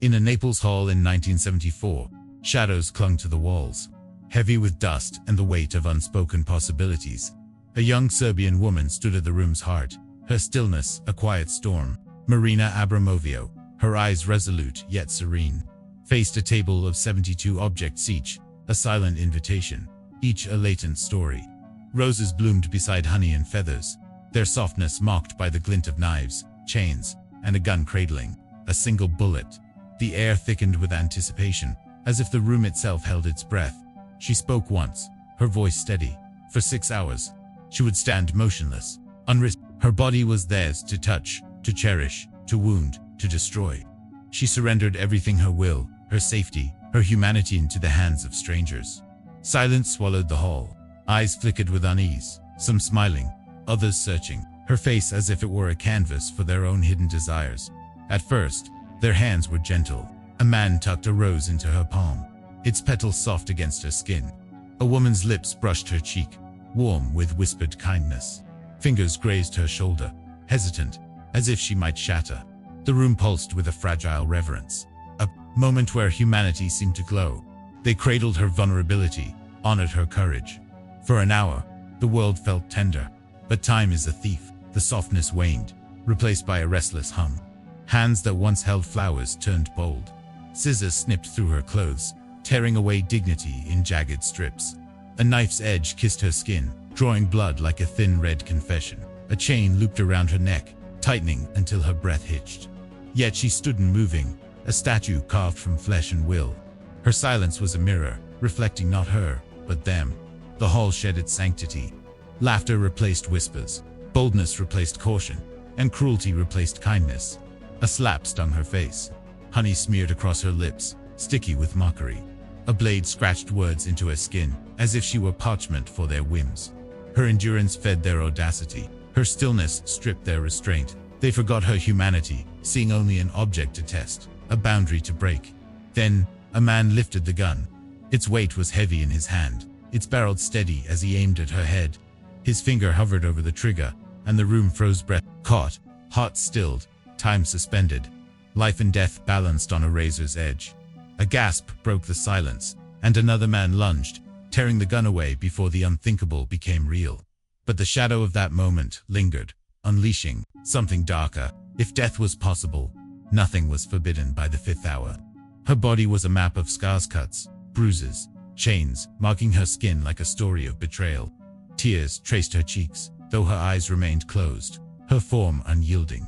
In a Naples hall in 1974, shadows clung to the walls, heavy with dust and the weight of unspoken possibilities. A young Serbian woman stood at the room's heart, her stillness a quiet storm. Marina Abramovio, her eyes resolute yet serene, faced a table of 72 objects each, a silent invitation, each a latent story. Roses bloomed beside honey and feathers, their softness mocked by the glint of knives, chains, and a gun cradling a single bullet. The air thickened with anticipation, as if the room itself held its breath. She spoke once, her voice steady. For 6 hours, she would stand motionless, unrisked. Her body was theirs to touch, to cherish, to wound, to destroy. She surrendered everything, her will, her safety, her humanity, into the hands of strangers. Silence swallowed the hall. Eyes flickered with unease, some smiling, others searching, her face as if it were a canvas for their own hidden desires. At first, their hands were gentle. A man tucked a rose into her palm, its petals soft against her skin. A woman's lips brushed her cheek, warm with whispered kindness. Fingers grazed her shoulder, hesitant, as if she might shatter. The room pulsed with a fragile reverence, a moment where humanity seemed to glow. They cradled her vulnerability, honored her courage. For an hour, the world felt tender. But time is a thief. The softness waned, replaced by a restless hum. Hands that once held flowers turned bold. Scissors snipped through her clothes, tearing away dignity in jagged strips. A knife's edge kissed her skin, drawing blood like a thin red confession. A chain looped around her neck, tightening until her breath hitched. Yet she stood unmoving, a statue carved from flesh and will. Her silence was a mirror, reflecting not her, but them. The hall shed its sanctity. Laughter replaced whispers, boldness replaced caution, and cruelty replaced kindness. A slap stung her face. Honey smeared across her lips, sticky with mockery. A blade scratched words into her skin, as if she were parchment for their whims. Her endurance fed their audacity. Her stillness stripped their restraint. They forgot her humanity, seeing only an object to test, a boundary to break. Then, a man lifted the gun. Its weight was heavy in his hand, its barrel steady as he aimed at her head. His finger hovered over the trigger, and the room froze, breath caught, heart stilled, time suspended. Life and death balanced on a razor's edge. A gasp broke the silence, and another man lunged, tearing the gun away before the unthinkable became real. But the shadow of that moment lingered, unleashing something darker. If death was possible, nothing was forbidden by the fifth hour. Her body was a map of scars, cuts, bruises, chains, marking her skin like a story of betrayal. Tears traced her cheeks, though her eyes remained closed, her form unyielding.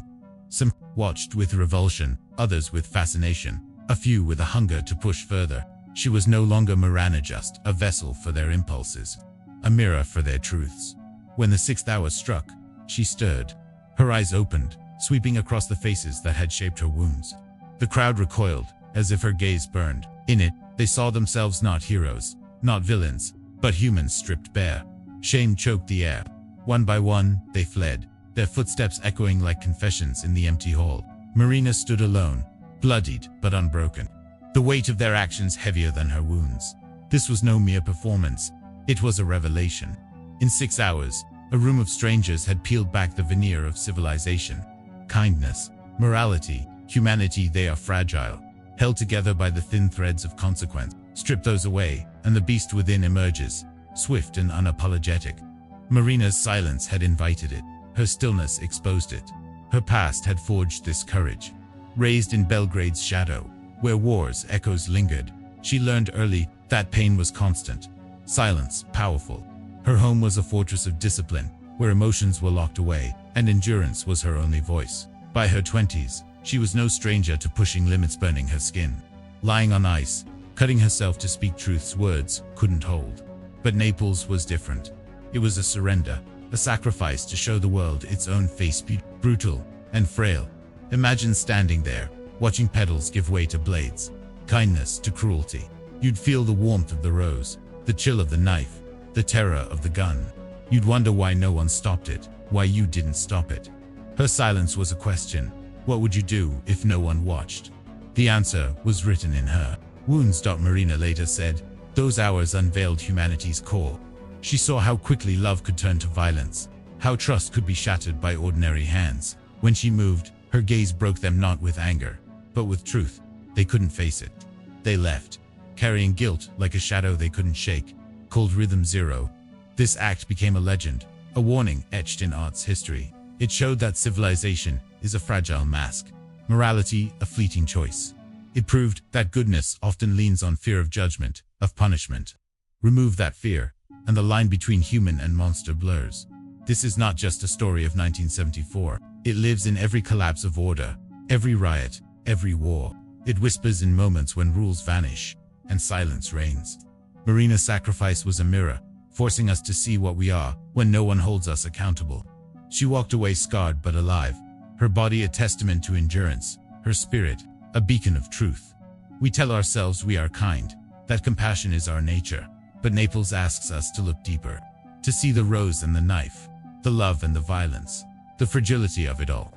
Some watched with revulsion, others with fascination, a few with a hunger to push further. She was no longer Marina, just a vessel for their impulses, a mirror for their truths. When the sixth hour struck, she stirred. Her eyes opened, sweeping across the faces that had shaped her wounds. The crowd recoiled, as if her gaze burned. In it, they saw themselves not heroes, not villains, but humans stripped bare. Shame choked the air. One by one, they fled, their footsteps echoing like confessions in the empty hall. Marina stood alone, bloodied but unbroken, the weight of their actions heavier than her wounds. This was no mere performance, it was a revelation. In 6 hours, a room of strangers had peeled back the veneer of civilization. Kindness, morality, humanity, they are fragile, held together by the thin threads of consequence. Strip those away, and the beast within emerges, swift and unapologetic. Marina's silence had invited it. Her stillness exposed it. Her past had forged this courage. Raised in Belgrade's shadow, where war's echoes lingered, she learned early that pain was constant, silence powerful. Her home was a fortress of discipline, where emotions were locked away, and endurance was her only voice. By her 20s, she was no stranger to pushing limits, burning her skin, lying on ice, cutting herself to speak truths words couldn't hold. But Naples was different. It was a surrender, a sacrifice to show the world its own face, brutal and frail. Imagine standing there, watching petals give way to blades, kindness to cruelty. You'd feel the warmth of the rose, the chill of the knife, the terror of the gun. You'd wonder why no one stopped it, why you didn't stop it. Her silence was a question. What would you do if no one watched? The answer was written in her wounds. Marina later said, those hours unveiled humanity's core. She saw how quickly love could turn to violence, how trust could be shattered by ordinary hands. When she moved, her gaze broke them not with anger, but with truth. They couldn't face it. They left, carrying guilt like a shadow they couldn't shake. Cold Rhythm Zero. This act became a legend, a warning etched in art's history. It showed that civilization is a fragile mask, morality a fleeting choice. It proved that goodness often leans on fear of judgment, of punishment. Remove that fear, and the line between human and monster blurs. This is not just a story of 1974. It lives in every collapse of order, every riot, every war. It whispers in moments when rules vanish and silence reigns. Marina's sacrifice was a mirror, forcing us to see what we are when no one holds us accountable. She walked away scarred but alive, her body a testament to endurance, her spirit a beacon of truth. We tell ourselves we are kind, that compassion is our nature, but Naples asks us to look deeper, to see the rose and the knife, the love and the violence, the fragility of it all.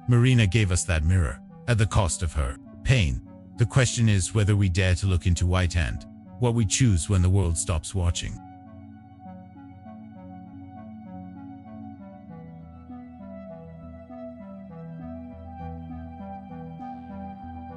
Marina gave us that mirror, at the cost of her pain. The question is whether we dare to look into White Hand, what we choose when the world stops watching.